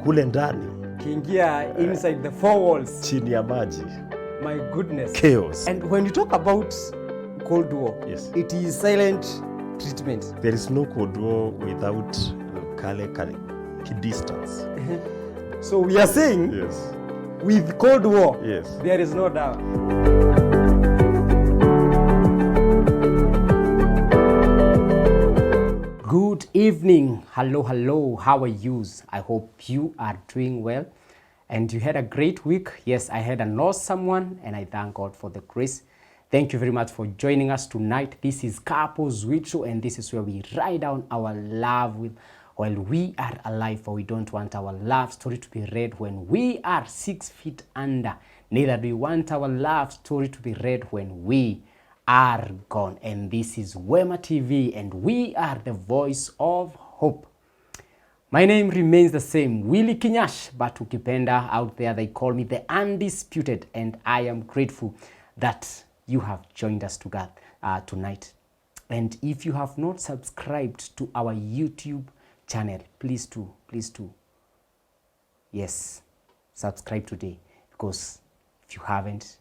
kule ndani, kiingia inside the four walls, chini ya maji, my goodness, chaos. And when you talk about Cold War, yes, it is silent treatment. There is no Cold War without kale distance. So we are saying, yes, with Cold War, yes, there is no doubt. Good evening. Hello. How are you? I hope you are doing well and you had a great week. Yes, I had an awesome one and I thank God for the grace. Thank you very much for joining us tonight. This is Couples with Show and this is where we write down our love with while we are alive, for we don't want our love story to be read when we are 6 feet under. Neither do we want our love story to be read when we are gone. And this is Wema TV and we are the voice of hope. My name remains the same, Willie Kinyash, but ukipenda out there they call me the Undisputed, and I am grateful that you have joined us tonight. And if you have not subscribed to our YouTube channel, please do, yes, subscribe today, because if you haven't,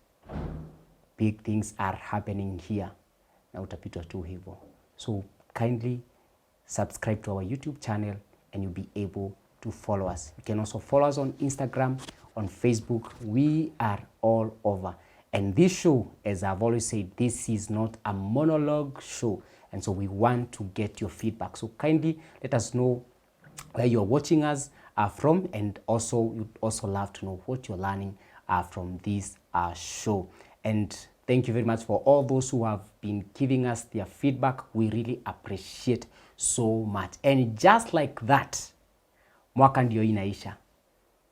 big things are happening here na utapitwa tu hivyo. So kindly subscribe to our YouTube channel and you'll be able to follow us. You can also follow us on Instagram, on Facebook. We are all over. And this show, as I've always said, this is not a monologue show. And so we want to get your feedback. So kindly let us know where you're watching us from, and also we'd also love to know what you're learning from this show. And thank you very much for all those who have been giving us their feedback. We really appreciate so much. And just like that, mwaka ndio inaisha.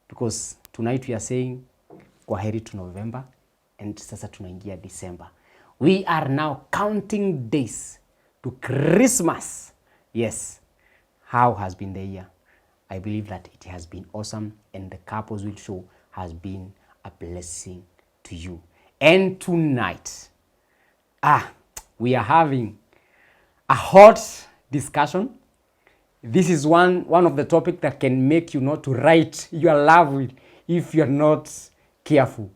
Because tonight we are saying kwaheri to November and sasa tunaingia December. We are now counting days to Christmas. Yes. How has been the year? I believe that it has been awesome and the Couples Will Show has been a blessing to you. And tonight, we are having a hot discussion. This is one of the topics that can make you not to write your love with if you're not careful.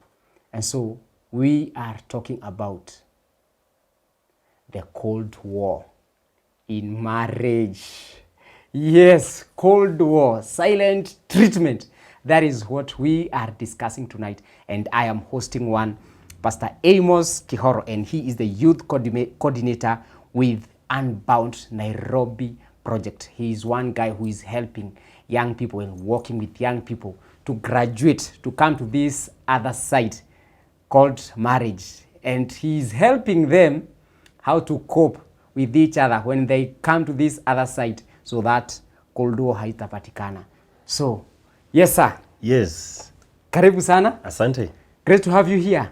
And so we are talking about the Cold War in marriage. Yes, Cold War, silent treatment. That is what we are discussing tonight. And I am hosting one, Pastor Amos Kihoro, and he is the youth coordinator with Unbound Nairobi Project. He is one guy who is helping young people and working with young people to graduate, to come to this other side called marriage. And he is helping them how to cope with each other when they come to this other side, so that Cold War haitapatikana. So, yes sir. Yes. Karibu sana. Asante. Great to have you here.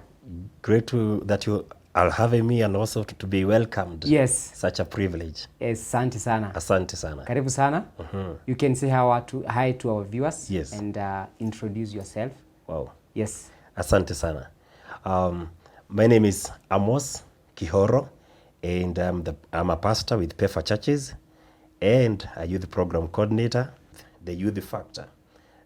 Great that you are having me and also to be welcomed. Yes. Such a privilege. Yes, asante sana. Asante sana. Karibu sana. You can say hi to our viewers. Yes. And introduce yourself. Wow. Yes. Asante sana. My name is Amos Kihoro, and I'm a pastor with Pefa Churches and a youth program coordinator. The Youth Factor.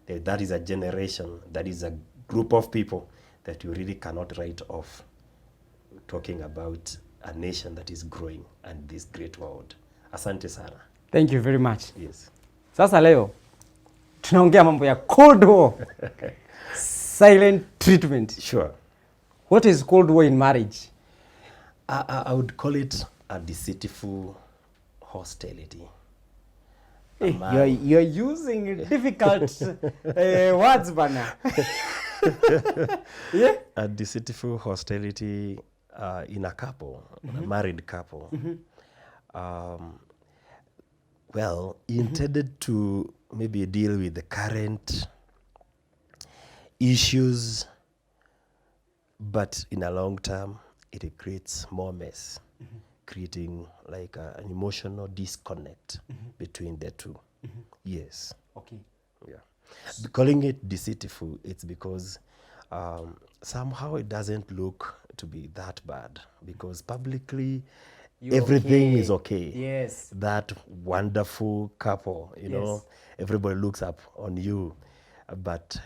That is a generation, that is a group of people that you really cannot write off, talking about a nation that is growing and this great world. Asante sana. Thank you very much. Yes. Sasa leo tunaongea mambo ya Cold War. Silent treatment. Sure. What is Cold War in marriage? I would call it a deceitful hostility. You're using difficult words, bana. Yeah? A deceitful hostility in a couple, a married couple. Well, intended to maybe deal with the current issues, but in a long term, it creates more mess, creating like an emotional disconnect between the two. Yes. Okay. Yeah. Calling it deceitful, it's because somehow it doesn't look to be that bad, because publicly everything is okay. Yes. That wonderful couple, you know, everybody looks up on you. but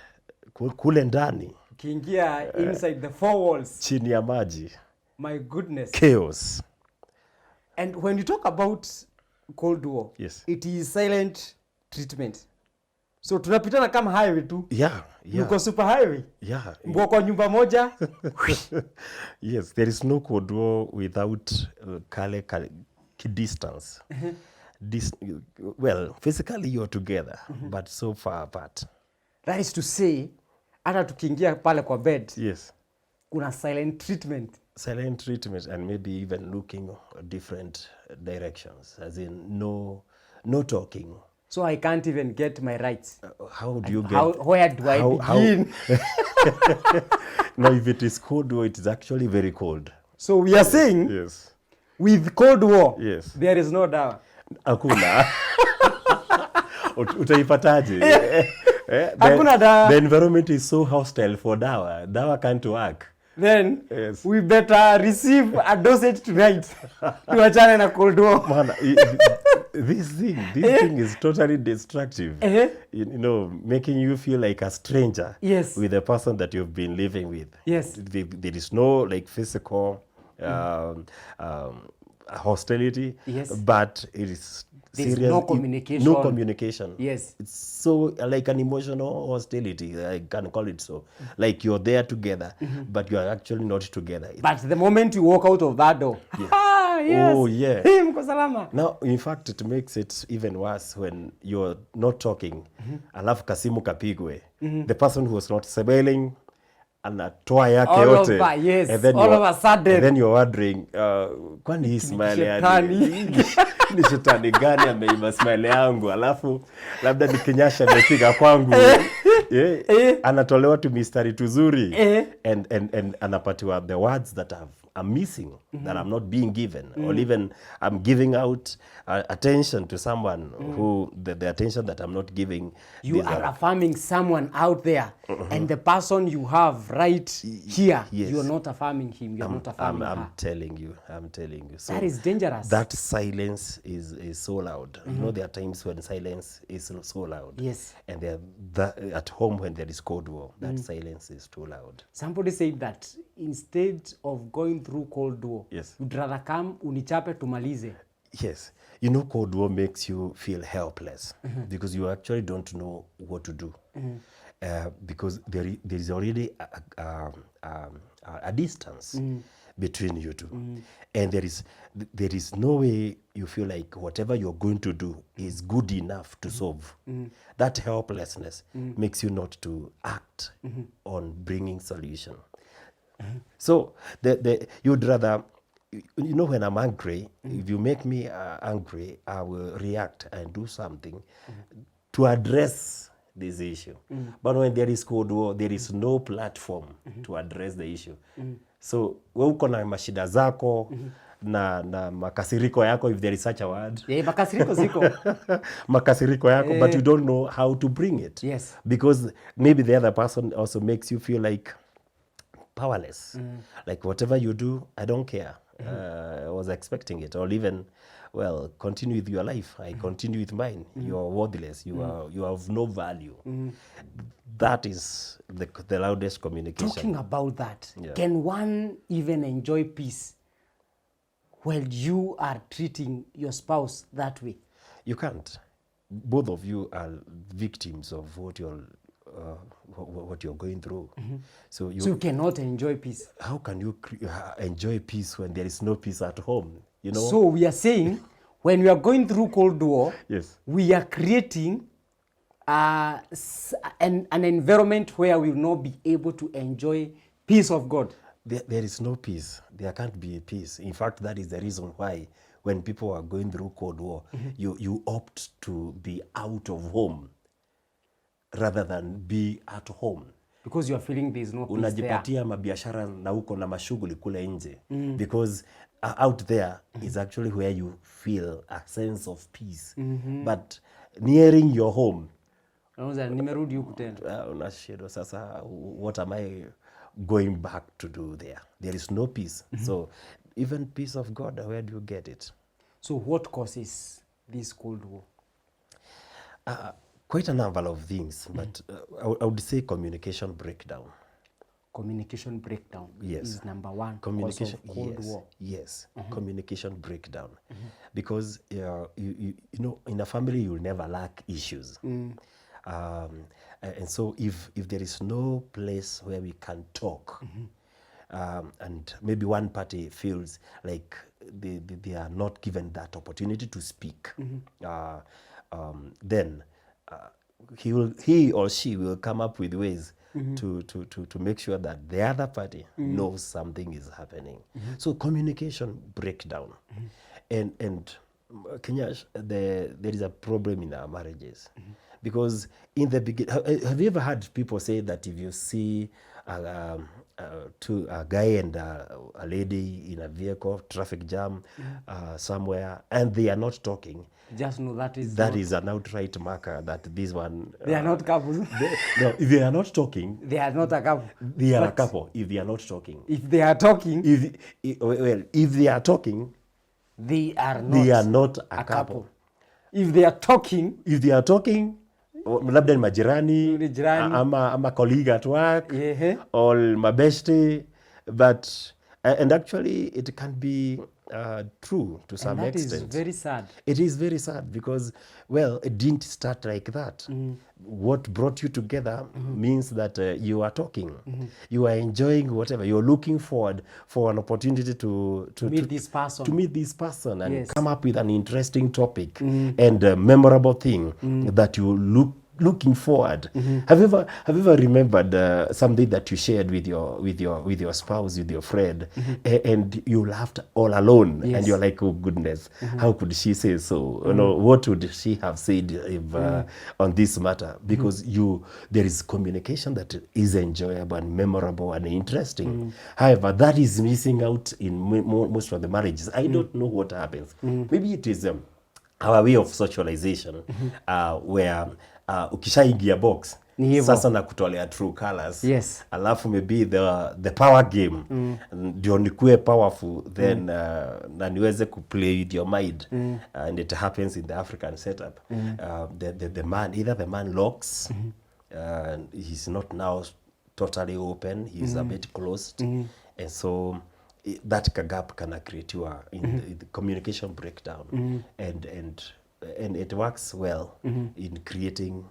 kule ndani Ukiingia inside the four walls, chini ya maji, my goodness, chaos. and when you talk about Cold War, Yes. it is silent treatment. So tunapitana kama highway tu. Yeah. Nuko super highway. Yeah. Mko kwa nyumba moja. Yes, there is no Cold War without distance. Well, physically you're together, but so far apart. That is to say, hata tukiingia pale kwa bed, Yes. kuna silent treatment. Silent treatment, and maybe even looking different directions, as in no talking. So I can't even get my rights. How do you get? Where do I begin? No, if it is Cold War, it is actually very cold. So we are saying, Yes. with Cold War, Yes. there is no dawa. Hakuna. Utaipataje? Hakuna dawa. The environment is so hostile for dawa. Dawa can't work. Then Yes. we better receive a dosage tonight. Tuachane na Cold War. Man, this thing is totally destructive. You know, making you feel like a stranger. Yes. With the person that you've been living with. Yes. There is no like physical hostility. Yes. But it is There's serious. no communication. No communication. Yes. It's so like an emotional hostility. I can call it so. Like you're there together, but you are actually not together. But the moment you walk out of that door, yes. Oh, yeah. Mko salama. Now, in fact, it makes it even worse when you're not talking. Alafu kasimu kapigwe. The person who was not smiling, anatoa yake All yote. over, yes. And then All of a sudden. And then you're wondering, kwani hii smile shetani. ni shetani gani ameiba smile yangu? Alafu labda ni kinyasha amepiga kwangu. Anatolewa tu mistari tuzuri. And anapatiwa the words that I'm missing, that I'm not being given, or even I'm giving out attention to someone who the attention that I'm not giving. You are affirming someone out there, and the person you have right here, Yes. you're not affirming him, you're not affirming her. I'm telling you. So That is dangerous. That silence is so loud. You know, there are times when silence is so loud. Yes. And at home when there is Cold War, that silence is too loud. Somebody said that instead of going through Cold War, Yes. you'd rather come unichape tumalize. Yes. You know, Cold War makes you feel helpless because you actually don't know what to do. Because there is already a distance between you two. And there is no way you feel like whatever you're going to do is good enough to solve. That helplessness makes you not to act on bringing solution. So you'd rather, you know, when I'm angry, if you make me angry, I will react and do something to address this issue. But when there is Cold War, there is no platform to address the issue. So we uko na mashida zako na makasiriko yako, if there is such a word. Yeah, makasiriko ziko. Makasiriko yako, but you don't know how to bring it. Yes. Because maybe the other person also makes you feel like powerless. Like whatever you do, I don't care. I was expecting it. Or even, well, continue with your life. I continue with mine. You are worthless. You are of no value. That is the loudest communication. Talking about that, Yeah. can one even enjoy peace while you are treating your spouse that way? You can't. Both of you are victims of what you're going through. So So you cannot enjoy peace. how can you enjoy peace when there is no peace at home? You know. So we are saying, when we are going through Cold War, Yes. we are creating an environment where we will not be able to enjoy peace of God. There is no peace. There can't be peace. In fact, that is the reason why when people are going through Cold War, you opt to be out of home rather than be at home. Because you are feeling there is no peace there. Unajipatia mabiashara na uko na mashughuli kule nje. Because out there is actually where you feel a sense of peace. But nearing your home, Unauza, nimerudi huku tena. unashindwa sasa, what am I going back to do there? There is no peace. So even peace of God, where do you get it? So what causes this Cold War? quite a number of things, but I would say communication breakdown. Communication breakdown Yes. is number one Communication, cause of Cold yes, War. yes, communication breakdown, because you know, in a family you'll never lack issues, and so if there is no place where we can talk, and maybe one party feels like they are not given that opportunity to speak, then he or she will come up with ways to make sure that the other party knows something is happening. So communication breakdown, and Kenyash, there is a problem in our marriages, because in the beginning, have you ever had people say that if you see to a guy and a lady in a vehicle, traffic jam somewhere, and they are not talking, Just know that is an outright marker that this one... they are not couples. No, if they are not talking... They are not a couple. They are a couple if they are not talking. If they are talking, If they are talking, they are not a couple. If they are talking, labda ni majirani, Ni jirani. ama colleague at work, Yeah. or mabeshte, but and actually it can be true to some and that extent. is very sad. It is very sad because, well, it didn't start like that. What brought you together means that you are talking, you are enjoying whatever, you're looking forward for an opportunity to Meet this person. to meet this person and Yes. come up with an interesting topic and a memorable thing that you looking forward. Have you ever remembered something that you shared with your spouse, with your friend, and you laughed all alone, Yes. and you're like, oh goodness, how could she say so? You know, what would she have said if on this matter? Because there is communication that is enjoyable and memorable and interesting. However, that is missing out in most of the marriages. I don't know what happens. Maybe it is our way of socialization, where ukishaingia box Ni hivyo. sasa na kutolea true colors. Yes. Alafu maybe the power game ndio nikue powerful, then na niweze kuplay with your mind, and it happens in the African setup. The man, either the man locks, he's not now totally open, he's a bit closed, and so that gap can create in the communication breakdown, and it works well in creating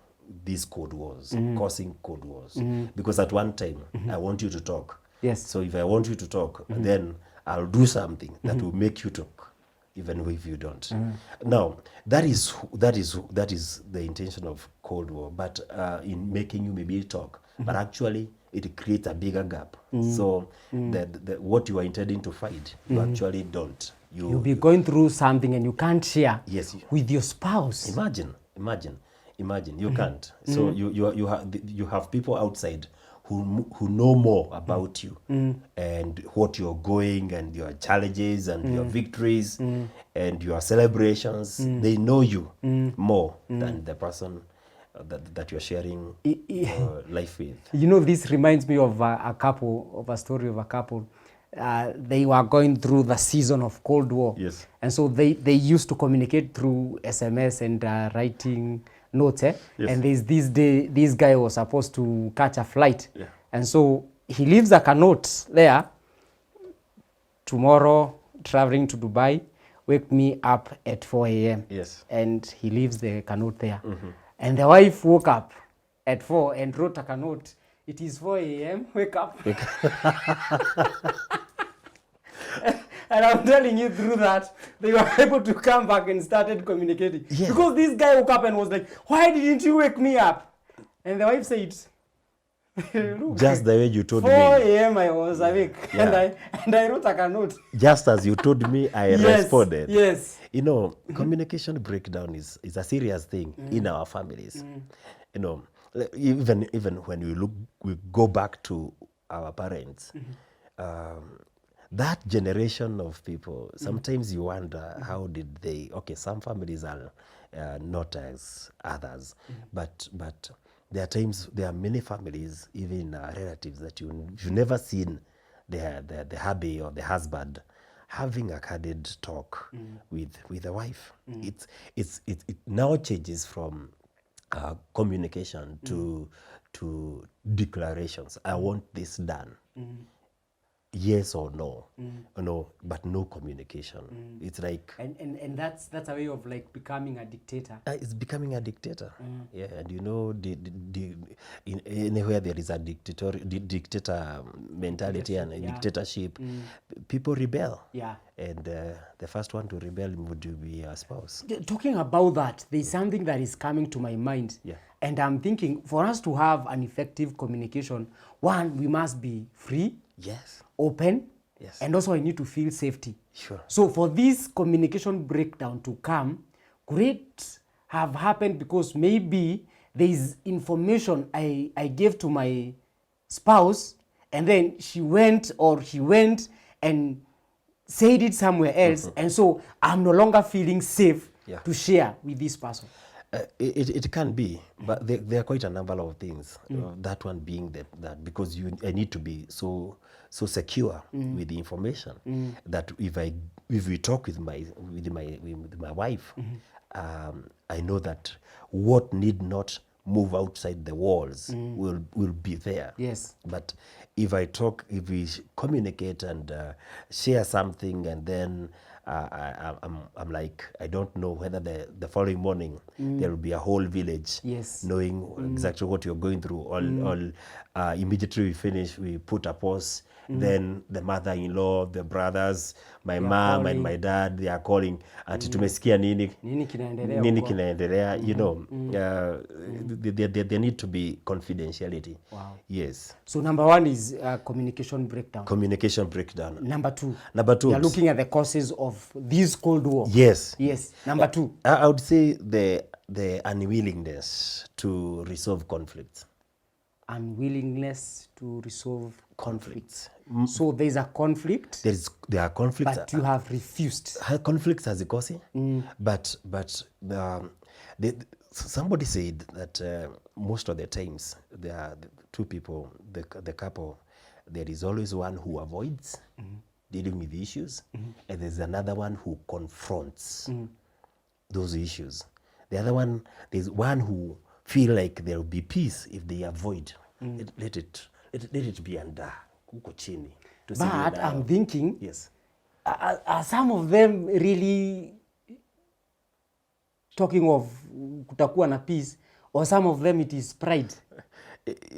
these code wars, causing code wars, because at one time I want you to talk. Yes. So if I want you to talk, then I'll do something that will make you talk, even if you don't. Now that is the intention of Cold War, but in making you maybe talk, but actually it creates a bigger gap. So what you are intending to fight, you actually don't. You'll be going through something and you can't share Yes. with your spouse. Imagine you can't. So you have people outside who know more about you and what you're going and your challenges and your victories and your celebrations. They know you more than the person that you're sharing life with. You know, this reminds me of a story of a couple. They were going through the season of Cold War. Yes. And so they used to communicate through SMS and writing notes. Yes. And there's this guy was supposed to catch a flight. Yeah. And so he leaves a note there. Tomorrow, traveling to Dubai, wake me up at 4 a.m. Yes. And he leaves the note there. And the wife woke up at 4 and wrote a note. It is 4 a.m. Wake up. And I'm telling you, through that, they were able to come back and started communicating. Yeah. Because this guy woke up and was like, why didn't you wake me up? And the wife said, look, Just the way you told 4 me. a.m. I was awake. Yeah. And I wrote a note. Just as you told me, I responded. Yes. You know, communication breakdown is a serious thing in our families. You know, even when we go back to our parents, that generation of people, sometimes you wonder how did they, okay, some families are not as others, but there are times, there are many families, even relatives, that you've never seen the hubby or the husband having a candid talk with the wife. It now changes from communication to declarations. I want this done. Yes or no, no, but no communication. It's like And that's a way of like becoming a dictator. it's becoming a dictator. Yeah, and you know, anywhere there is a dictator mentality and a Yeah. dictatorship, people rebel. Yeah. And the first one to rebel would be a spouse. Talking about that, there's something that is coming to my mind. Yeah. And I'm thinking for us to have an effective communication, one, we must be free, Yes. open, Yes. and also I need to feel safety. Sure. So for this communication breakdown to come, could it have happened because maybe there is information I gave to my spouse and then she went or he went and said it somewhere else, and so I'm no longer feeling safe Yeah. to share with this person? It can be, but there are quite a number of things. That one being that because I need to be so secure with the information that if we talk with my wife, I know that what need not move outside the walls will be there. Yes. But if we communicate and share something, and then I'm like, I don't know whether the following morning there will be a whole village Yes. knowing exactly what you're going through. All immediately we finish, we put a pause. Then the mother-in-law, the brothers, my mom and my dad, they are calling, ati tumesikia nini kinaendelea nini huko? kinaendelea, you know. There need to be confidentiality. Wow. Yes. So number one is communication breakdown. Communication breakdown. Number two, We are looking at the causes of this Cold War. Yes. Yes. Number two, I would say the unwillingness to resolve conflicts. unwillingness to resolve conflicts. So there's a conflict, There are conflicts. but you have refused. Conflicts hazikosi, but somebody said that most of the times there are the two people, the couple, there is always one who avoids dealing with the issues, and there's another one who confronts those issues. The other one, there's one who feel like there will be peace if they avoid. Let it be under huko chini. But I'm thinking, Yes. are some of them really talking of kutakuwa na peace, or some of them it is pride?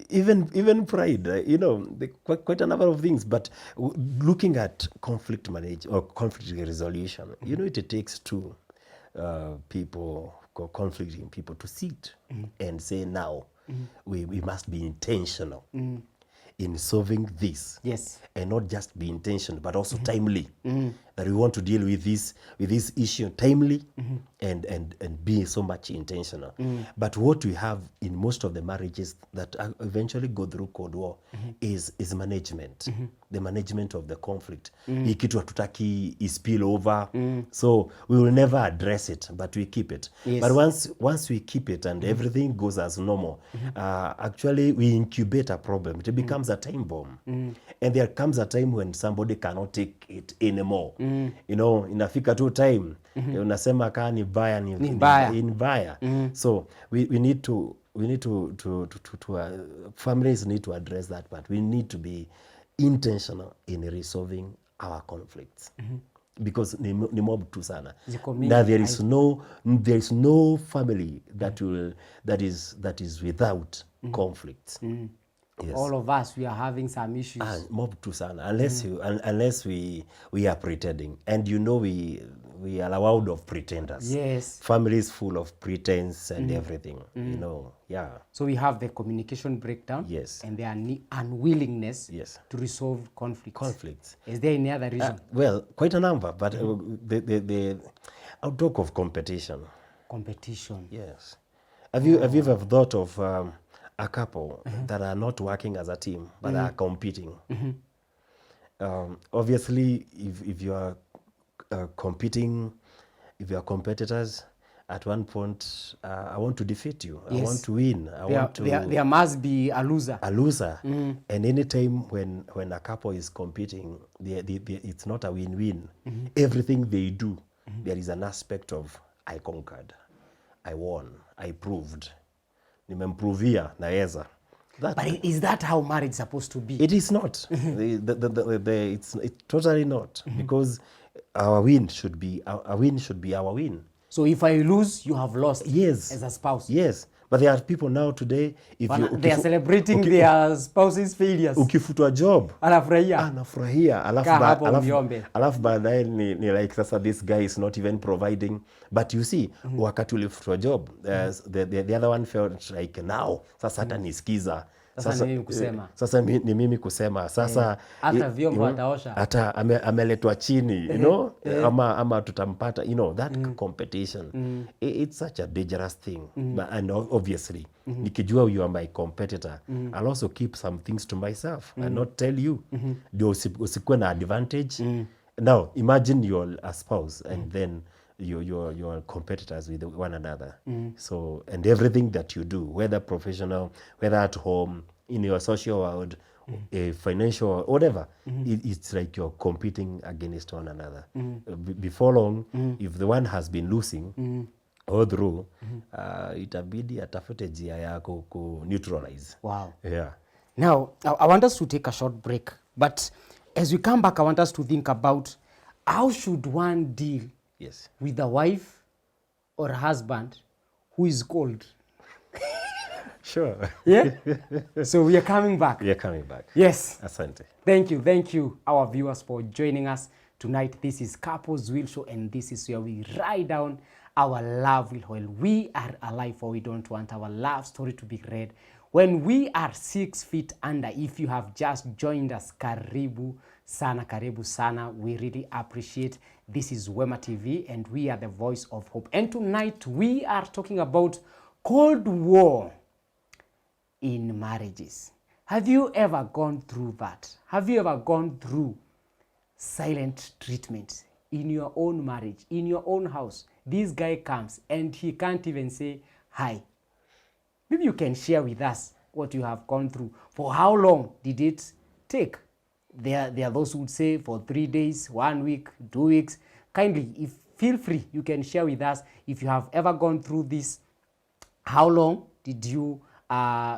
Even pride, you know, quite a number of things. But looking at conflict manage or conflict resolution, you know, it takes two people, conflicting people, to sit and say, now we must be intentional in solving this. Yes. And not just be intentional, but also timely. That we want to deal with this issue timely and be so much intentional. But what we have in most of the marriages that eventually go through Cold War is management. The management of the conflict. Hii kitu hatutaki spill over. So we will never address it, but we keep it. Yes. But once we keep it and everything goes as normal, actually we incubate a problem. It becomes a time bomb. And there comes a time when somebody cannot take it anymore. You know, inafika tu time unasema kaa ni baya ni mbaya. So we need to families need to address that part. We need to be intentional in resolving our conflicts. Because ni mob tu sana. Now there is no family that is without conflicts. Yes. All of us, we are having some issues. Mob tu sana, unless we are pretending, and you know we are a world of pretenders. Yes. Families full of pretense and everything. You know, yeah. So we have the communication breakdown. Yes. And the unwillingness Yes. to resolve conflicts. Is there any other reason? Well, quite a number, but I'll talk of competition. Competition. Yes. Have you ever thought of a couple that are not working as a team but are competing? Obviously, if you are competing, if you are competitors, at one point, I want to defeat you. Yes. I want to win. There must be a loser. A loser. And anytime when a couple is competing, it's not a win-win. Everything they do, there is an aspect of I conquered, I won, I proved. nimemprovia naweza. But is that how marriage is supposed to be? It is not. It's totally not, because our win should be our win. So if I lose, you have lost. Yes. As a spouse. Yes. But there are people now today, if They are celebrating their spouse's failures. Ukifutwa job, anafurahia, alafu baadaye ni like sasa this guy is not even providing. But you see, wakati ulifutwa job, the other one felt like now sasa hata nisikiza. Sasa ni mimi kusema sasa, hata vyombo ataosha, hata ameletwa chini, ama tutampata, that competition. It's such a dangerous thing. And obviously, nikijua you are my competitor, I'll also keep some things to myself and not tell you. Ndio usikuwe na advantage. Now imagine you're a spouse and then you're competitors with one another. So, and everything that you do, whether professional, whether at home, in your social world, financial, whatever, it's like you're competing against one another. Before long, if the one has been losing all through, itabidi atafute njia yako ku neutralize. Wow. Yeah. Now, I want us to take a short break, but as we come back, I want us to think about how should one deal with a wife or a husband who is cold. Sure. Yeah? So we are coming back. We are coming back. Yes. Asante. Thank you, our viewers, for joining us tonight. This is Couples Will Show, and this is where we write down our love will while we are alive, for we don't want our love story to be read when we are 6 feet under. If you have just joined us, karibu sana. We really appreciate. This is Wema TV, and we are the voice of hope. And tonight we are talking about Cold War in marriages. Have you ever gone through that? Have you ever gone through silent treatment in your own marriage, in your own house? This guy comes and he can't even say hi. Maybe you can share with us what you have gone through. For how long did it take? There are those who would say for 3 days, 1 week, 2 weeks. Kindly, feel free, you can share with us if you have ever gone through this. How long did you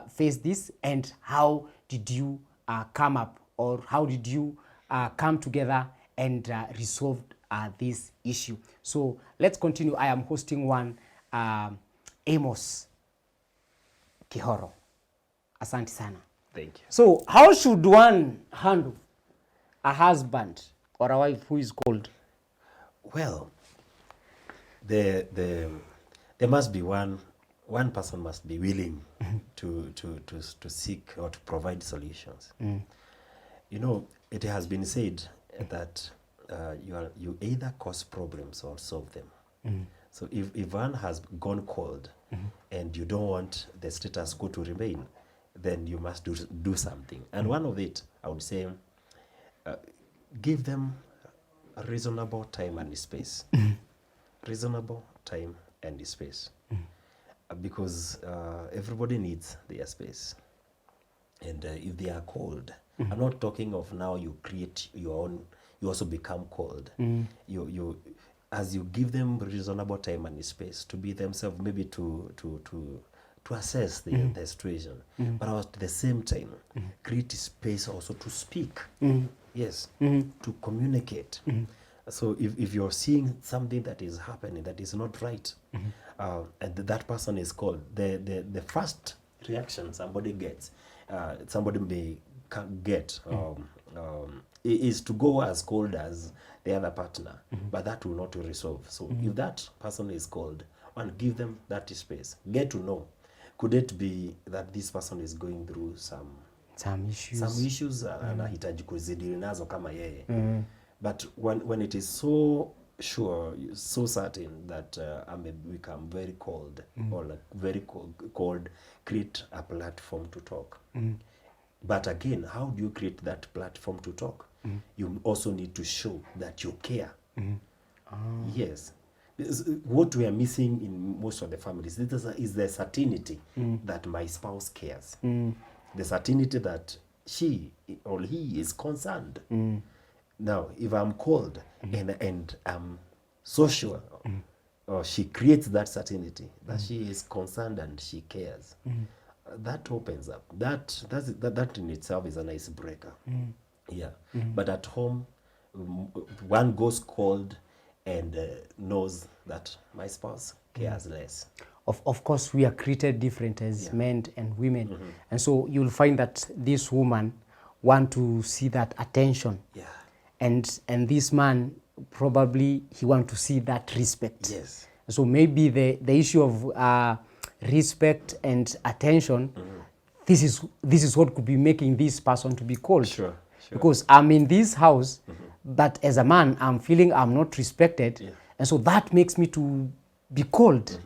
face this, and how did you come up, or how did you come together and resolve this issue? So let's continue. I am hosting one, Amos Kihoro. Asante sana. Thank you. So how should one handle a husband or a wife who is cold? Well, there must be one person must be willing to seek or to provide solutions. It has been said that you either cause problems or solve them. So if one has gone cold and you don't want the status quo to remain, then you must do something. And one of it, I would say, give them a reasonable time and space. Reasonable time and space. Because everybody needs their space. And if they are cold, I'm not talking of now you create your own, you also become cold. You as you give them reasonable time and space to be themselves, maybe to assess the situation, but at the same time create space also to speak. Yes, to communicate. So if you're seeing something that is happening that is not right, and that person is cold, the first reaction somebody gets, somebody may get, is to go as cold as the other partner, but that will not resolve. So if that person is cold, one, give them that space. Get to know. Could it be that this person is going through some issues anahitaji kuzidili nazo kama yeye. But when it is so sure, so certain that I may become very cold, or like very cold, create a platform to talk. But again, how do you create that platform to talk? You also need to show that you care. Yes. What we are missing in most of the families is the certainty that my spouse cares. The certainty that she or he is concerned. Now, if I'm cold and I'm so sure or she creates that certainty that she is concerned and she cares, that opens up. That in itself is an icebreaker. Yeah. But at home, one goes cold and knows that my spouse cares less. Of course, we are created different as men and women. And so you'll find that this woman want to see that attention. Yeah. And this man, probably he want to see that respect. Yes. So maybe the issue of respect and attention, this is what could be making this person to be cold. Sure. Because I'm in this house, but as a man, I'm feeling I'm not respected. Yeah. And so that makes me to be cold.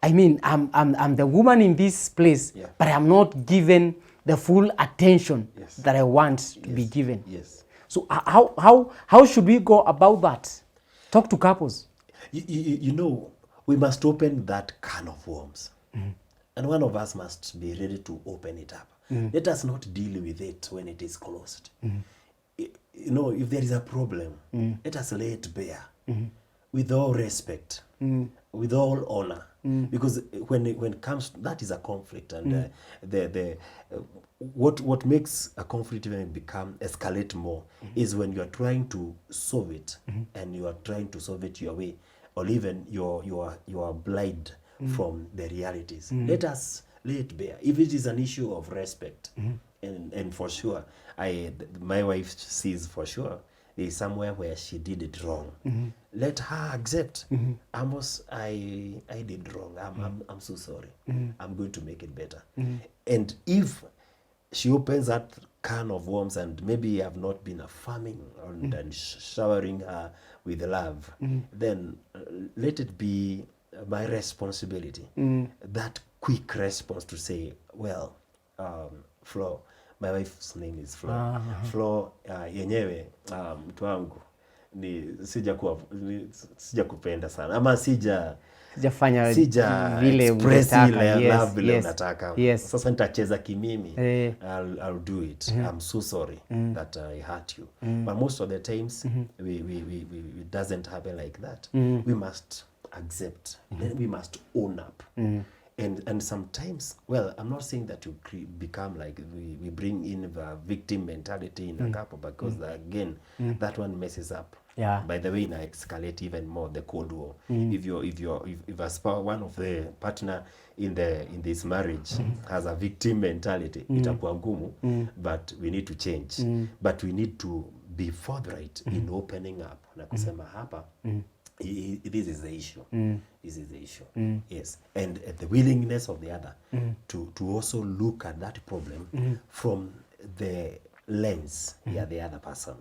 I mean, I'm the woman in this place, but I'm not given the full attention that I want to be given. Yes. So how should we go about that? Talk to couples. You know, we must open that can of worms. And one of us must be ready to open it up. Let us not deal with it when it is closed. You know, if there is a problem, let us lay it bare with all respect, with all honor. Because when it comes, that is a conflict, and what makes a conflict even become escalate more is when you are trying to solve it, and you are trying to solve it your way, or even you are blind from the realities. Let us lay it bare. If it is an issue of respect, and for sure, my wife sees for sure there is somewhere where she did it wrong. Let her accept. Amos, I did wrong. I'm so sorry. I'm going to make it better. And if she opens that can of worms, and maybe I have not been affirming and showering her with love, then let it be my responsibility. That quick response to say, well, Flo, my wife's name is Flo. Flo, yenyewe mtu wangu ni sija kupenda sana, ama sijafanya vile love vile unataka. Sasa nitacheza kimimi. I'll do it. I'm so sorry that I hurt you. But most of the times it doesn't happen like that. We must accept. Then we must own up. And sometimes, well, I'm not saying that you become like we bring in the victim mentality in a couple, because again, that one messes up. By the way, I escalate even more the Cold War. If a spouse, one of the partner in this marriage has a victim mentality, itakuwa ngumu, but we need to change. But we need to be forthright in opening up na kusema hapa. This is the issue. This is the issue. Yes. And the willingness of the other to also look at that problem from the lens the other person.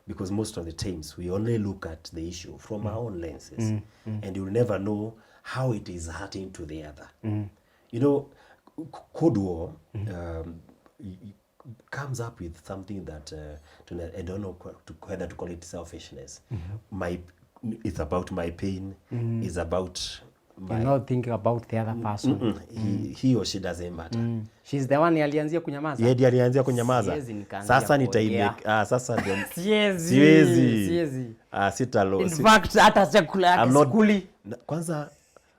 Because most of the times we only look at the issue from our own lenses. And you'll never know how it is hurting to the other. You know, Cold War comes up with something that I don't know whether to call it selfishness. It's about my pain. It's about you're not thinking about the other person. He or she doesn't matter. She's the one alianzia kunyamaza. Yeye alianzia kunyamaza. Sasa sasa ndio siwezi. Sitalo. In fact, hata chakula yake sikuli. Kwanza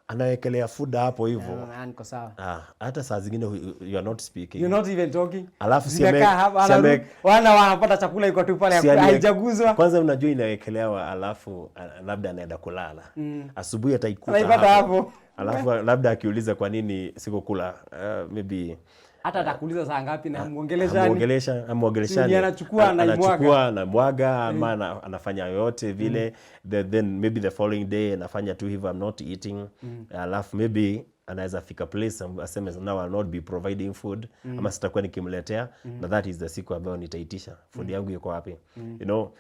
anawekelea food hapo hivyo. Niko sawa. Hata saa zingine you are not speaking. You're not even talking. Alafu wanapata chakula iko tu pale haijaguzwa. Kwanza unajua inawekelewa, alafu labda anaenda kulala. Asubuhi ataikuta hapo. Alafu labda akiuliza kwa nini sikukula, maybe hata atakuuliza saa ngapi na muongeleshani. Anachukua na mwaga, ama anafanya yote vile. Then maybe the following day anafanya tu hivyo, I'm not eating. Alafu maybe anaweza fika place aseme now I'll not be providing food, ama sitakuwa nikimletea, na that is the siku ambayo nitaitisha food yangu iko wapi. You know,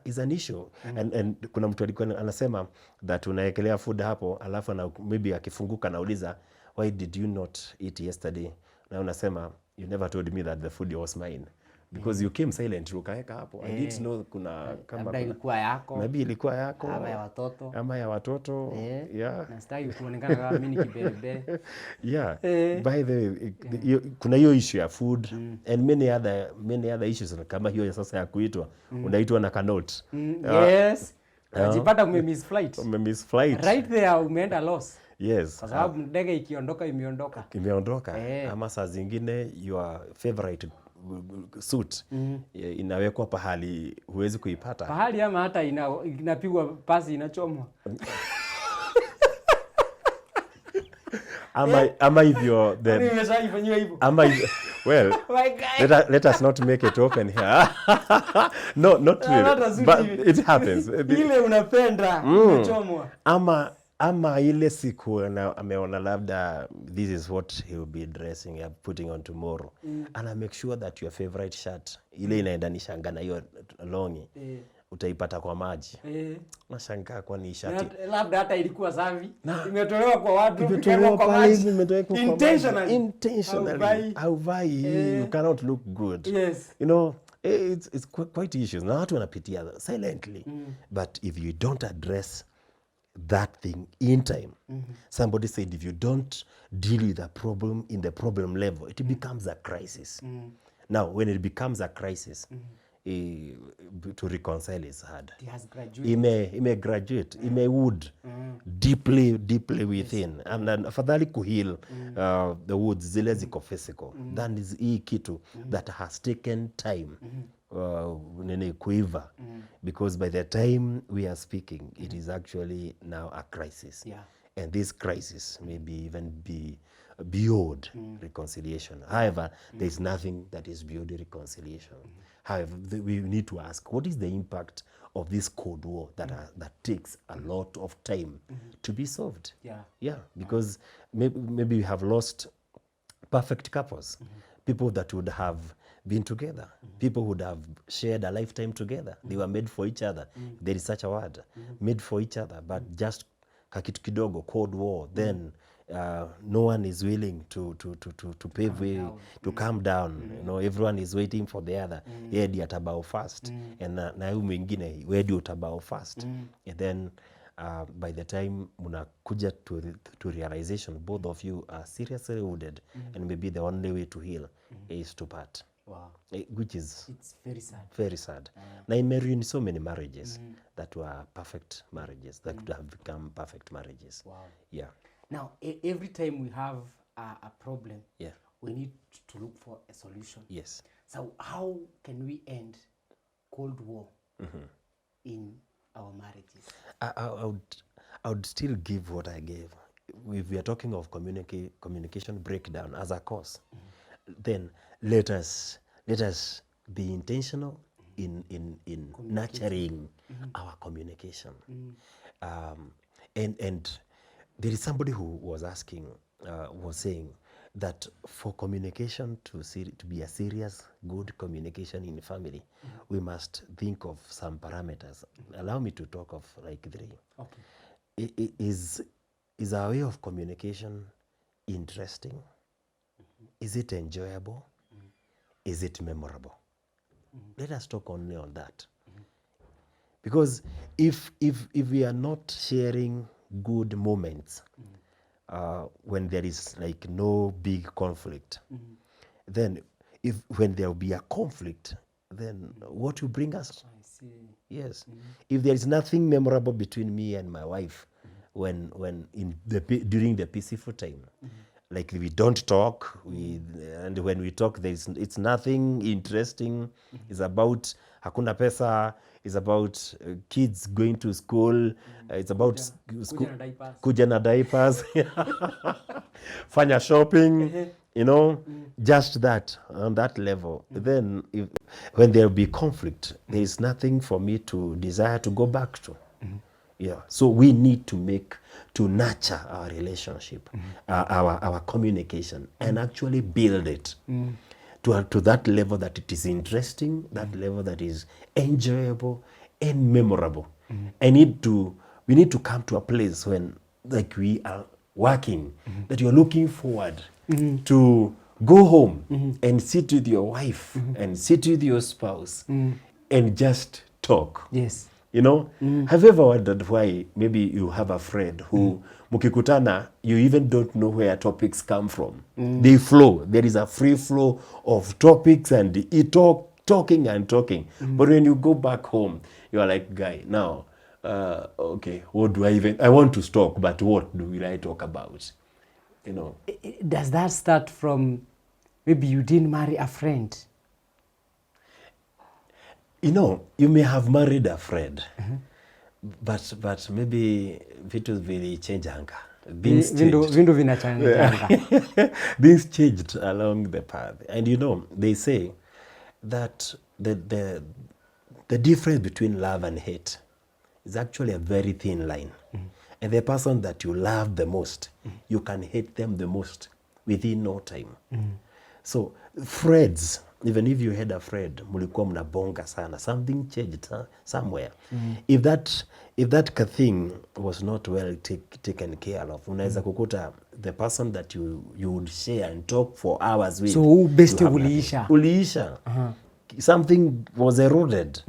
it's an issue. And kuna mtu alikuwa anasema that unaekelea food hapo, alafu maybe akifunguka nauliza, why did you not eat yesterday? Na unasema, you never told me that the food was mine. Because you came silent, ukaeka hapo. I didn't know kuna kama ilikuwa yako. Maybe ilikuwa yako. Ama ya watoto. Yeah. Na stai kuonekana kama mimi ni kibebe. Yeah. By the way, kuna hiyo issue ya food and many other issues kama hiyo sasa ya kuitwa. Unaitwa na kanot. Yes. Unajipata umemiss flight. Umemiss flight. Right there umeenda loss. Yes. Kwa sababu ndege ikiondoka imeondoka. Imeondoka. Ama saa zingine your favorite suit inawekwa pahali huwezi kuipata. Pahali ama hata inapigwa pasi inachomwa. Ama hivyo then. Nimeshaifanywa hivyo. Ama well, let us not make it open here. No, not really. But it happens. Ile unapenda inachomwa. Ama ile siku ameona labda this is what he will be dressing, putting on tomorrow. And I make sure that your favorite shirt ile inaendanisha na hiyo longi utaipata kwa maji. Nashangaa kwa ni shati. Labda hata ilikuwa safi. Imetolewa kwa watu, imetolewa kwa maji. Intentionally. Hauvai, you cannot look good. Yes. You know, it's quite issues. Na watu wanapitia silently. But if you don't address that thing in time, somebody said if you don't deal with a problem in the problem level, it becomes a crisis. Now, when it becomes a crisis, to reconcile is hard. It has graduated. Graduate, wood deeply within. And then afadhali kuheal the woods zile ziko physical. That is hii kitu that has taken time kuiva. Because by the time we are speaking, it is actually now a crisis. Yeah. And this crisis may even be beyond reconciliation. However, there is nothing that is beyond reconciliation. However, we need to ask, what is the impact of this Cold War that takes a lot of time to be solved? Yeah, because maybe we have lost perfect couples, people that would have been together, people would have shared a lifetime together. They were made for each other. There is such a word, made for each other, but just kakitu kidogo, Cold War, then no one is willing to pave way, to calm down. You know, everyone is waiting for the other. Yeye ndiye atabao first. And na huyu mwingine wewe ndio utabao first. And then by the time munakuja to realization, both of you are seriously wounded, and maybe the only way to heal is to part. Wow. Which is it's very sad. Very sad. Na imeruin so many marriages that were perfect marriages, that could have become perfect marriages. Wow. Yeah. Now, every time we have a problem, we need to look for a solution. Yes. So how can we end Cold War in our marriages? I would still give what I gave. If we are talking of communication breakdown as a cause, then let us be intentional in nurturing our communication. And there is somebody who was asking, was saying that for communication to be a serious, good communication in family, we must think of some parameters. Allow me to talk of like 3. Okay. Is our way of communication interesting? Is it enjoyable? Is it memorable? Let us talk only on that. Because if we are not sharing good moments when there is like no big conflict, then when there will be a conflict, then what will bring us? I see. Yes. If there is nothing memorable between me and my wife when during the peaceful time, like we don't talk, and when we talk, it's nothing interesting. It's about hakuna pesa. It's about kids going to school. It's about kuja na diapers. Fanya shopping. You know, just that on that level. Then, when there will be conflict, there is nothing for me to desire to go back to. Yeah. So we need to nurture our relationship, our communication, and actually build it to that level that it is interesting, that level that is enjoyable and memorable. We need to come to a place when, like, we are working, that you're looking forward to go home and sit with your wife and sit with your spouse and just talk. Yes. You know, have you ever wondered why maybe you have a friend who mukikutana, you even don't know where topics come from? They flow. There is a free flow of topics and talking and talking. But when you go back home, you are like, guy, now okay, what do I want to talk, but what will I talk about? You know. Does that start from maybe you didn't marry a friend? You know, you may have married a friend, but maybe vitu vilichanganga. Things changed. Vindu vinachanganga. Things changed along the path. And you know, they say that the difference between love and hate is actually a very thin line. And the person that you love the most, you can hate them the most within no time. So friends, even if you had a friend, mulikuwa mnabonga sana, something changed somewhere. If that thing was not well taken care of, unaweza kukuta the person that you would share and talk for hours with. So best uliisha. Uliisha. Something was eroded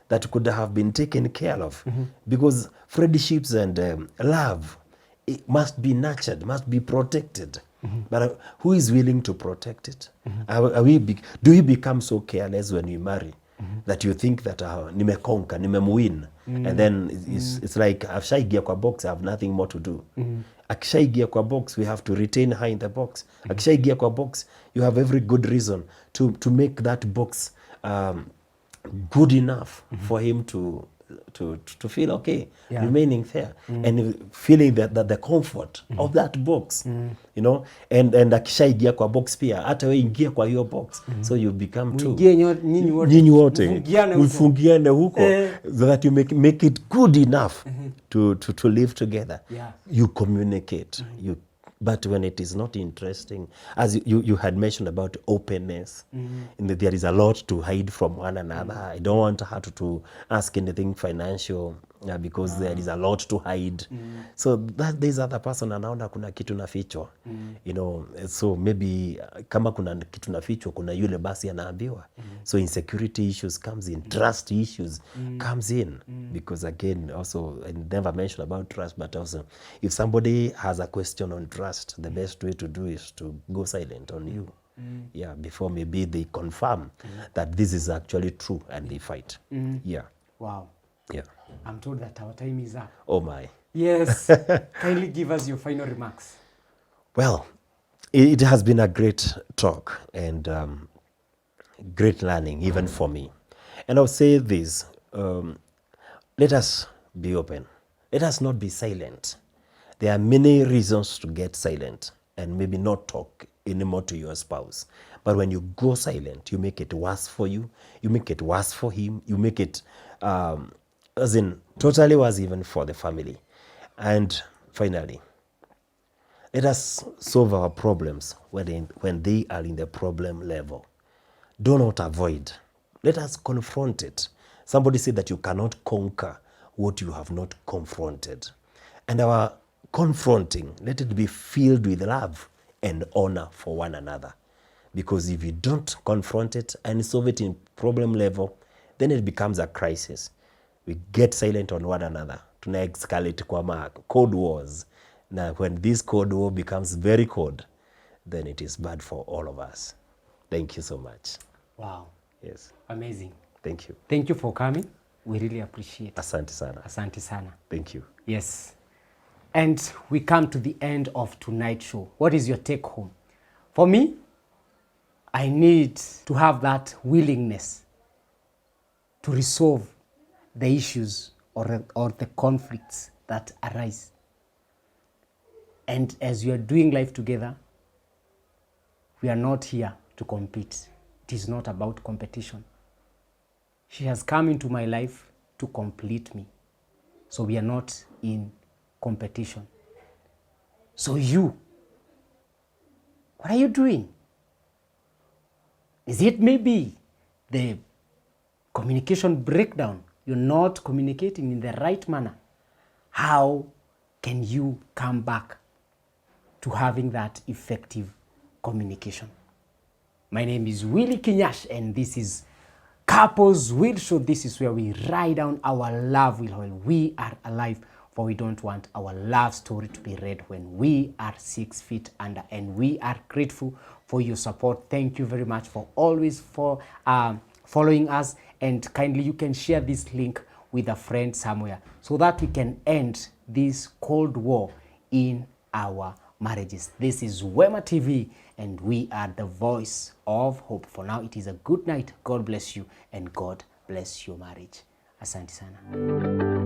that could have been taken care of, because friendships and love, it must be nurtured, must be protected. But who is willing to protect it? Do we become so careless when we marry that you think that nimekonka, nimemwin, and then it's like akishaigia kwa box, I have nothing more to do. Akishaigia kwa box, we have to retain her in the box. Akishaigia kwa box, you have every good reason to make that box good enough for him to feel okay, remaining there, and feeling that the comfort of that box, you know, and akishaigia kwa box pia, hata we ingia kwa hiyo box, so you become two. Nyinyi wote mfungiane huko, so that you make it good enough to live together. You communicate, but when it is not interesting, as you had mentioned about openness, and that there is a lot to hide from one another. I don't want her to ask anything financial because there is a lot to hide. So that this other person anaona kuna kitu nafichwa, you know, so maybe kama kuna kitu nafichwa, kuna yule basi anaambiwa. So insecurity issues comes in, trust issues comes in, because again, also I never mentioned about trust, but also if somebody has a question on trust, the best way to do is to go silent on you. Yeah, before maybe they confirm that this is actually true and they fight. Yeah. Wow. Yeah. I'm told that our time is up. Oh my. Yes. Kindly give us your final remarks. Well, it has been a great talk and great learning, even for me. And I'll say this, let us be open. Let us not be silent. There are many reasons to get silent and maybe not talk anymore to your spouse. But when you go silent, you make it worse for you. You make it worse for him. You make it, as in, totally worse even for the family. And finally, let us solve our problems when they are in the problem level. Do not avoid. Let us confront it. Somebody said that you cannot conquer what you have not confronted. And our confronting, let it be filled with love and honor for one another. Because if you don't confront it and solve it in problem level, then it becomes a crisis. We get silent on one another. Tuna escalate kwa code wars. Now, when this code war becomes very cold, then it is bad for all of us. Thank you so much. Wow. Yes. Amazing. Thank you. Thank you for coming. We really appreciate it. Asante sana. Asante sana. Thank you. Yes. And we come to the end of tonight's show. What is your take home? For me, I need to have that willingness to resolve the issues or the conflicts that arise. And as we are doing life together, we are not here to compete. It is not about competition. She has come into my life to complete me. So we are not in competition. So you, what are you doing? Is it maybe the communication breakdown? You're not communicating in the right manner. How can you come back to having that effective communication? My name is Willie Kinyash, and this is Couples Will Show. This is where we write down our love will while we are alive, for we don't want our love story to be read when we are 6 feet under. And we are grateful for your support. Thank you very much for always following us, and kindly you can share this link with a friend somewhere, so that we can end this cold war in our marriages. This is Wema TV, and we are the voice of hope. For now, it is a good night. God bless you, and God bless your marriage. Asante sana.